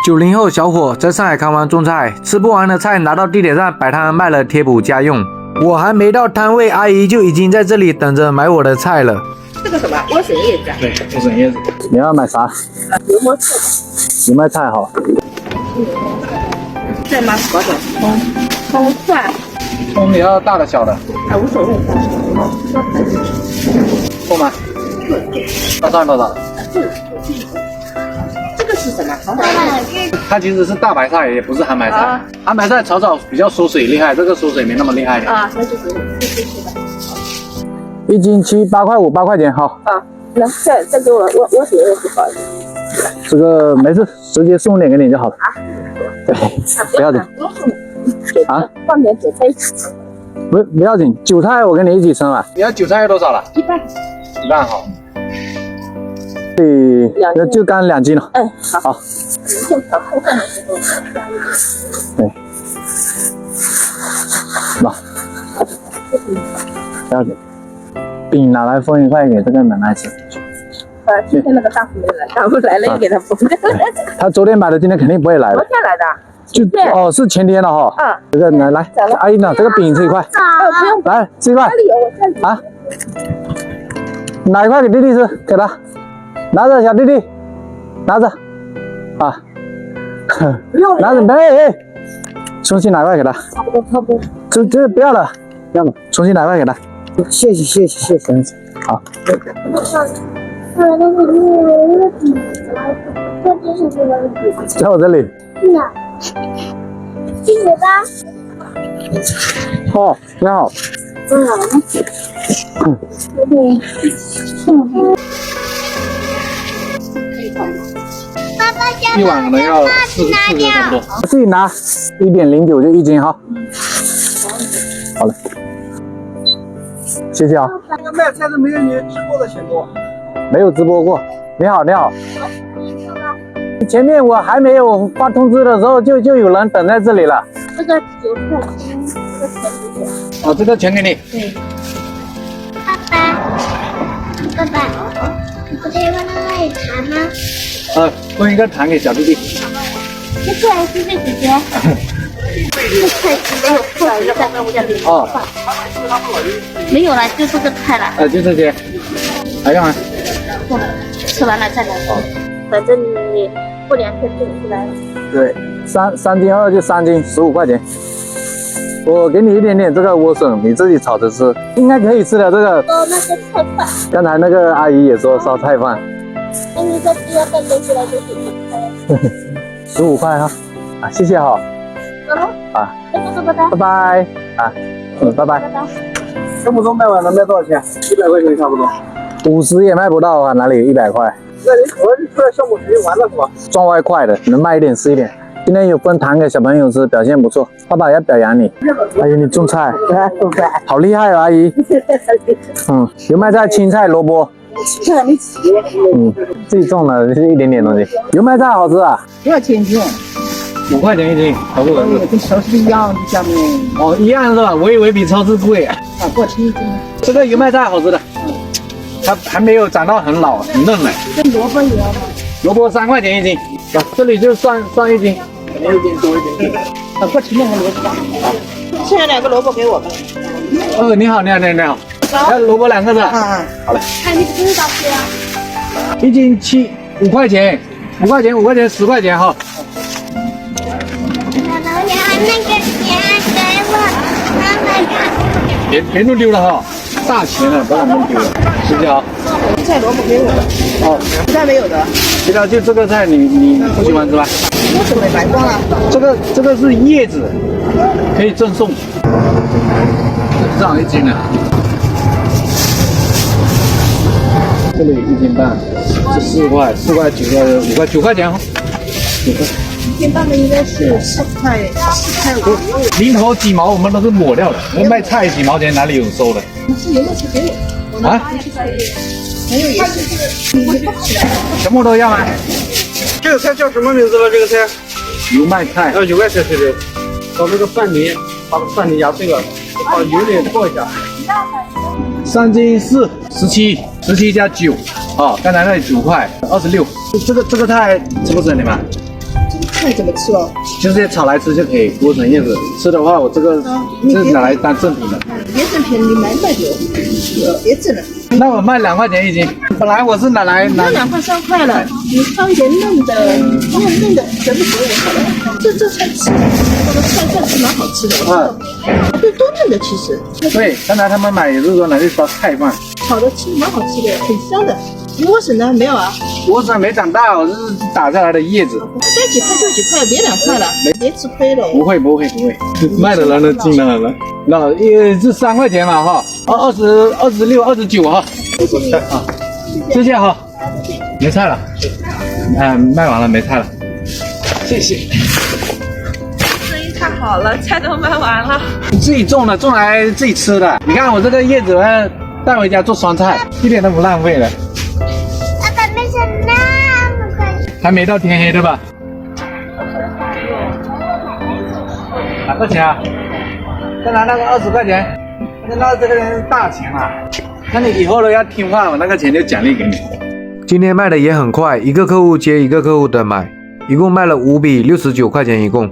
90后小伙在上海看完种菜，吃不完的菜拿到地铁站摆摊卖了贴补家用。我还没到摊位，阿姨就已经在这里等着买我的菜了。这个什么莴笋叶子啊？对，莴笋叶子。你要买啥？油馍菜。油麦菜好。再买多少葱蒜？葱你要大的小的？啊，无所谓。够吗？大蒜多少？这个是什么？它其实是大白菜，也不是韩白菜。韩白菜炒比较缩水厉害，这个缩水没那么厉害的。啊，那就是1斤7，8块5，8块钱好。啊，那再给我莴笋叶子好一点。这个没事，直接送点给你就好了。对，不要紧。啊？放点韭菜一起。不要紧，韭菜我跟你一起生了。你要韭菜要多少了1半。1半好。那就干2斤了。嗯，好。好。就炒菜饭的时候加一点。对。吧。不要紧。饼拿来分1块给这个奶奶吃。今天那个大夫没来，大夫来了又给他分。他昨天买的，今天肯定不会来了。昨天来的。是前天了哈。啊。这个来，阿姨呢？这个饼吃1块。不用。来吃1块。这里有，我这里。啊。拿1块给弟弟吃，给他。拿着，小弟弟，拿着。啊。不用。拿着没？重新拿1块给他。差不多。这不要了，要了，重新拿1块给他。谢谢。好。在我这里。谢谢吧。好，挺好。爸爸一碗可能要40个差不多。自己拿1.09就1斤哈。好嘞，谢谢啊。这个卖菜的没有你直播的钱多。没有直播过。你好。前面我还没有发通知的时候，就有人等在这里了。这个韭菜青，这个钱给我。这个钱给你。对。爸爸，我可以问他那里糖吗？分一个糖给小弟弟。这个还是这姐姐。这菜没有出来，再跟我家里没有了，就这个菜了。就这些。还要吗？吃完了再来。反正你过2天就出来了。对，3斤2就3斤，15块钱。我给你一点点这个莴笋，你自己炒着吃，应该可以吃的。这个。那个菜饭。刚才那个阿姨也说烧菜饭。那你说第2份东西来就是15块哈。谢谢哈。拜拜。拜拜。这么多卖完了卖多少钱？100块钱差不多。50也卖不到啊，哪里有100块？那你合计出来项目就完了是吧？赚外快的，能卖一点是一点。今天有分糖给小朋友吃，表现不错。爸爸要表扬你。阿姨，你种菜，好厉害哦，阿姨。油麦菜、青菜、萝卜。自己种的，就是一点点东西。油麦菜好吃啊？多少钱一斤？5块钱1斤，超市人跟超市一样，下面。一样是吧？我以为比超市贵。多少钱1斤？这个油麦菜好吃的。它还没有长到很老很嫩嘞。这萝卜也要吗？萝卜3块钱1斤，这里就算1斤，肯定有点多一点。过期那个萝卜。剩下2个萝卜给我吧。你好。要萝卜2个是吧？好嘞。看你知道不呀？1斤5块钱，5块钱10块钱哈。那个钱给我，钱都丢了哈。大钱了，不让弄丢了，谢谢啊。菜萝卜给我。其他没有的。其他就这个菜你不喜欢吃吧？莴笋没买光了。这个是叶子，可以赠送。这样1斤呢？这里1斤半，是4块9块5块9块钱哈。9块。1斤半的应该是4块5。零头几毛我们都是抹掉的，卖菜几毛钱哪里有收的？有没有给我？啊？没有也是。全部都要吗？这个菜叫什么名字了？这个菜？油麦菜。油麦菜对。找这个饭泥，把饭泥压碎了，把油里过一下。3斤4 17加9，刚才那9块26。这个菜吃不吃你们？菜怎么吃哦？就是炒来吃就可以，剥成叶子。吃的话，我这个是拿来当正品的。别整便宜买就，别整了。那我卖2块钱一斤，本来我是拿来那2块3块了，你放一点嫩的，嫩的全部给我好了。这菜吃，这个菜算是蛮好吃的。对，多嫩的其实。对，刚才他们买也是说拿去烧菜饭，炒的吃蛮好吃的，很香的。莴笋呢？没有啊？莴笋没长大，我是打下来的叶子。该几块就几块，别2块了，别吃亏了。不会，卖的人都进来了。那也是3块钱嘛哈，26、29哈。谢谢你啊，谢谢哈。没菜了，卖完了没菜了，谢谢。生意太好了，菜都卖完了。自己种的，种来自己吃的。你看我这个叶子，我要带回家做酸菜，一点都不浪费了。爸爸为什么那么快？还没到天黑对吧？哪块钱啊？再拿那个20块钱，那这个人大钱啊！那你以后都要听话，我那个钱就奖励给你。今天卖的也很快，一个客户接一个客户的买，一共卖了5笔，69块钱一共。